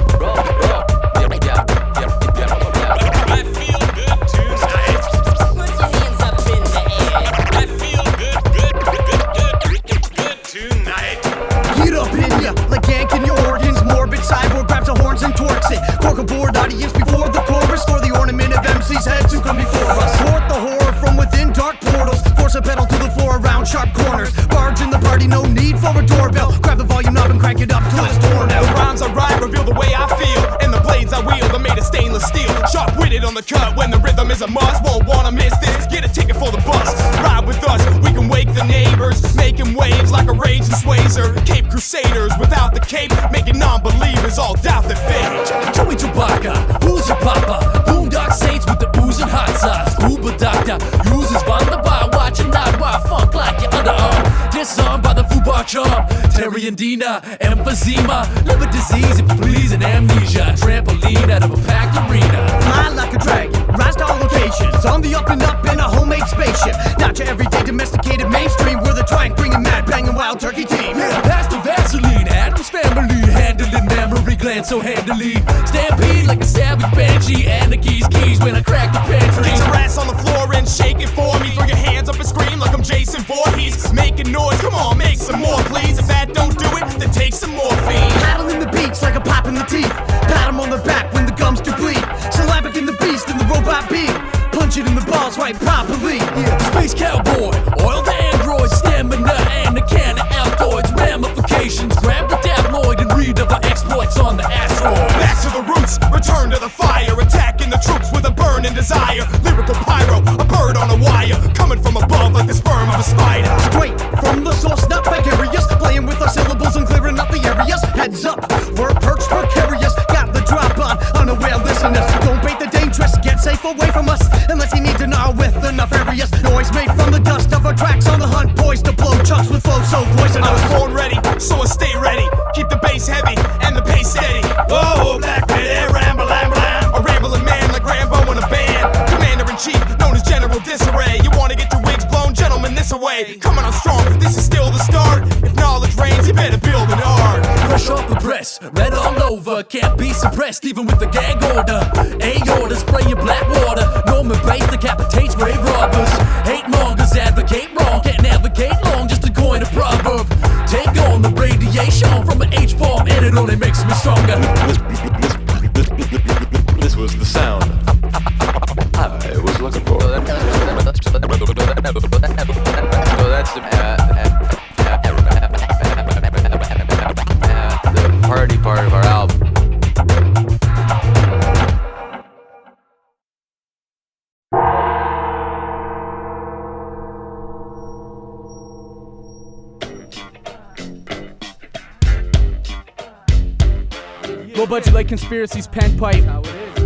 Yeah. I feel good tonight. Put your hands up in the air. I feel good tonight. Get up in ya, like yank in your organs. Morbid cyborg grabs the horns and torques it. Cork aboard audience before the chorus. For the ornament of MC's heads who come before us. Thwart the horror from within dark portals. Force a pedal to the floor around sharp corners. Barge in the party, no need for a doorbell. Grab the volume knob and crank it up till it's torn out. The rhymes I write reveal the way I feel, and the blades I wield are made of stainless steel. Sharp-witted on the cut when the rhythm is a must. Won't wanna miss this, get a ticket for the bus. Ride with us, we can wake the neighbors, making waves like a raging swazer. Cape Crusaders without the cape, making non-believers all doubt their fate. Joey Chewbacca, who's your papa? Boondock Saints with the ooze and hot sauce. Scuba doctor uses Wunderbar, watching that wild funk like your underarm. Disarmed by the FUBAR charm. Terry and Dina, emphysema, liver disease if you please, and amnesia. Trampoline out of a packed arena. Fly like a dragon, rise to all locations. On the up and up in a homemade spaceship. Not your everyday domesticated mainstream. We're the twank bringing mad banging wild turkey team. Yeah, Pastor Vaseline, Adam's family, handling memory gland so handily. Stampede like a savage banshee, anarchy's keys when I crack the pantry. Get your ass on the floor and shake it for me. Throw your hands up and scream like I'm Jason Voorhees. Making noise, come on, make some more please. If that don't do it, then take some morphine. Paddling the beats like a pop in the teeth. Pat him on the back when the gums do bleed. Syllabic in the beast and the robot beat. Punch it in the balls right properly. Yeah, space cowboy, oil the android, stamina and a can of altoids. Ramifications, grab the tabloid and read of our exploits on the asteroid. Back to the roots, return to the fire. Attacking the troops with a burning desire. Lyrical pyro, a bird on a wire. Coming from above like the sperm of a spider. Straight from the source, not vicarious. Playing with our syllables and clearing up the areas. Heads up, we're perched precarious. Got the drop on unaware listeners. Don't bait the dangerous, get safe away from us. Unless you need to know with enough areas. Noise made from the dust of our tracks on the hunt. Poised to blow chunks with flow so poisonous. I was born ready, so I stay ready. Keep the bass heavy and the pace steady. Whoa, black pit, ramble, ramble, a rambling man like Rambo in a band. Commander-in-chief, known as General Disarray. You wanna get your wigs blown, gentlemen, this away. Coming on strong, this is still the start. If knowledge reigns, you better build an art. Fresh off the press, red all over. Can't be suppressed even with a gag order. A-order, spraying black water. Norman Bates decapitates grave robbers. Hate mongers advocate wrong. Can't navigate long just to coin a proverb. Take on the radiation from an H-bomb, and it only makes me stronger. This was the sound I was looking for. So that's the party part of our album. Low budget like conspiracies, pen pipe.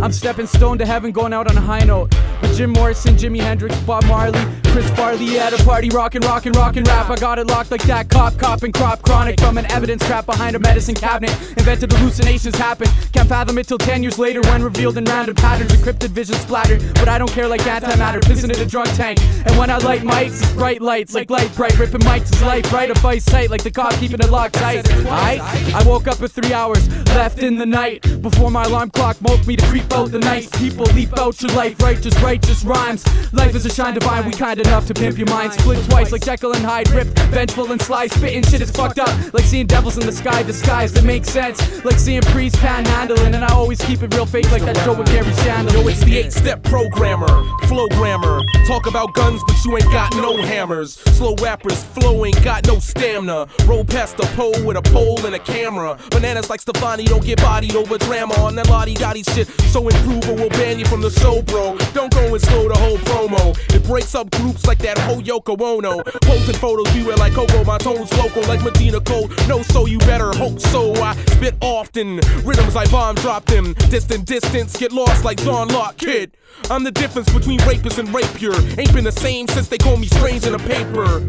I'm stepping stone to heaven, going out on a high note. With Jim Morrison, Jimi Hendrix, Bob Marley, Chris Farley at a party, rockin' rap. I got it locked like that cop and crop chronic from an evidence trap behind a medicine cabinet. Invented hallucinations happen, can't fathom it till 10 years later when revealed in random patterns. Encrypted vision splattered, but I don't care like antimatter, pissing in a drunk tank. And when I light mics, it's bright lights like light bright, ripping mics is life, right? A vice sight like the cop keeping it locked tight. I woke up at 3 hours left in the night before my alarm clock woke me to creep out the night. People leap out your life, righteous rhymes. Life is a shine divine, we kind enough to pimp your mind. Split twice like Jekyll and Hyde, ripped, vengeful and sly, spitting shit is fucked up. Like seeing devils in the sky, disguised that makes sense. Like seeing priests panhandling, and I always keep it real fake like that show with Gary Shandling. Yo, it's the 8-step programmer, flow grammar. Talk about guns, but you ain't got no hammers. Slow rappers, flow ain't got no stamina. Roll past the pole with a pole and a camera. Bananas like Stefani don't get bodied over drama on that lottie-dottie shit. So improve or we'll ban you from the show, bro. Don't go and slow the whole promo. It breaks up groups like that whole Yoko Ono. Posting photos, beware like Coco. My tone's local like Medina Code. No, so you better hope so. I spit often, rhythms I bomb drop them. Distant distance, get lost like John Locke, kid. I'm the difference between rapist and rapier. Ain't been the same since they called me strange in the paper.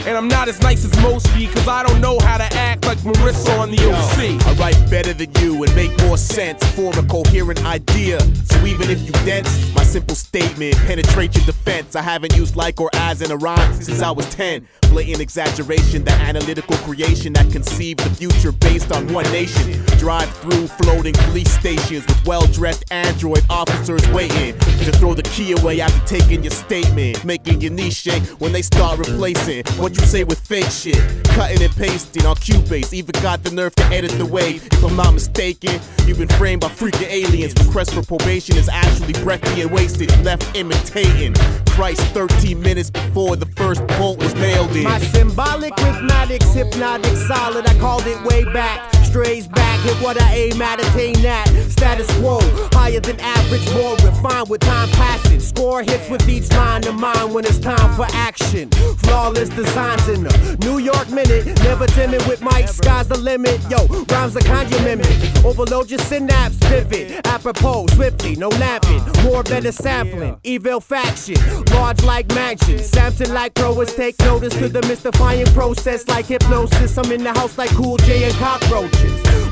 And I'm not as nice as most be, cause I don't know how to act like Marissa on the OC. I write better than you and make more sense, form a coherent idea. So even if you dense, my simple statement penetrates your defense. I haven't used like or as in a rhyme since I was 10. Blatant exaggeration, the analytical creation that conceived the future based on one nation. Drive through floating police stations with well-dressed android officers waiting to throw the key away after taking your statement. Making your niche shake when they start replacing what you say with fake shit. Cutting and pasting on Cubase, even got the nerve to edit the way. If I'm not mistaken, you've been framed by freaking aliens. Request for probation is actually breath being wasted, left imitating. Christ, 13 minutes before the first bolt was nailed in. My symbolic rhythmatics, hypnotic solid, I called it way back. Strays back, hit what I aim at, attain that. Status quo, higher than average, more refined with time passing. Score hits with each line of mine when it's time for action. Flawless designs in the New York minute. Never timid with mic, sky's the limit. Yo, rhymes are kind you mimic. Overload your synapse, pivot. Apropos, swiftly, no lamping. More better sampling, evil faction. Large like mansion, Samson like growers. Take notice to the mystifying process like hypnosis. I'm in the house like Cool J and cockroaches.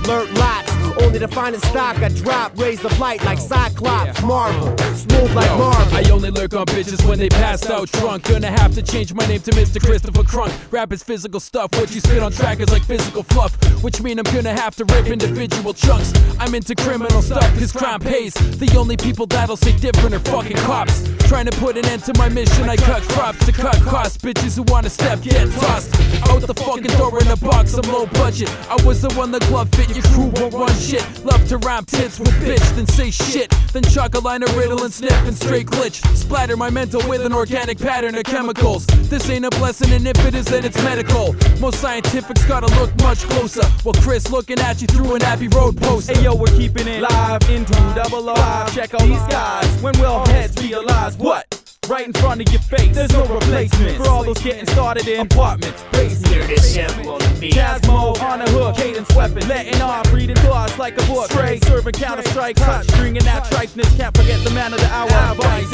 Lurk lots, only the finest stock. I drop, raise the flight like Cyclops. Marble, smooth like marble. I only lurk on bitches when they passed out drunk. Gonna have to change my name to Mr. Christopher Crunk. Rap is physical stuff, what you spit on track is like physical fluff. Which mean I'm gonna have to rip individual chunks. I'm into criminal stuff, cause crime pays. The only people that'll say different are fucking cops. Trying to put an end to my mission, I cut crops to cut costs. Bitches who wanna step get tossed out the fucking door in a box, I'm low budget. I was the one the glove fit, your crew won't run shit. Love to rhyme tits with bitch, then say shit. Then chuck a line of riddle and sniff and straight glitch. Splatter my mental with an organic pattern of chemicals. This ain't a blessing, and if it is, then it's medical. Most scientifics gotta look much closer. While Chris looking at you through an Abbey Road poster. Hey yo, we're keeping it live into 005. Check out these guys when will heads realize what? Right in front of your face, there's no replacement for all those getting started in apartments, basements. Chazmo on a hook, Cadence weapon, letting off, reading thoughts like a book. Stray, serving counter strikes, hot stringing that triceness. Can't forget the man of the hour, Addvice.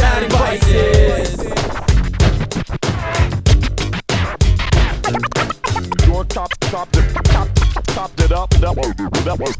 Your top it up. That was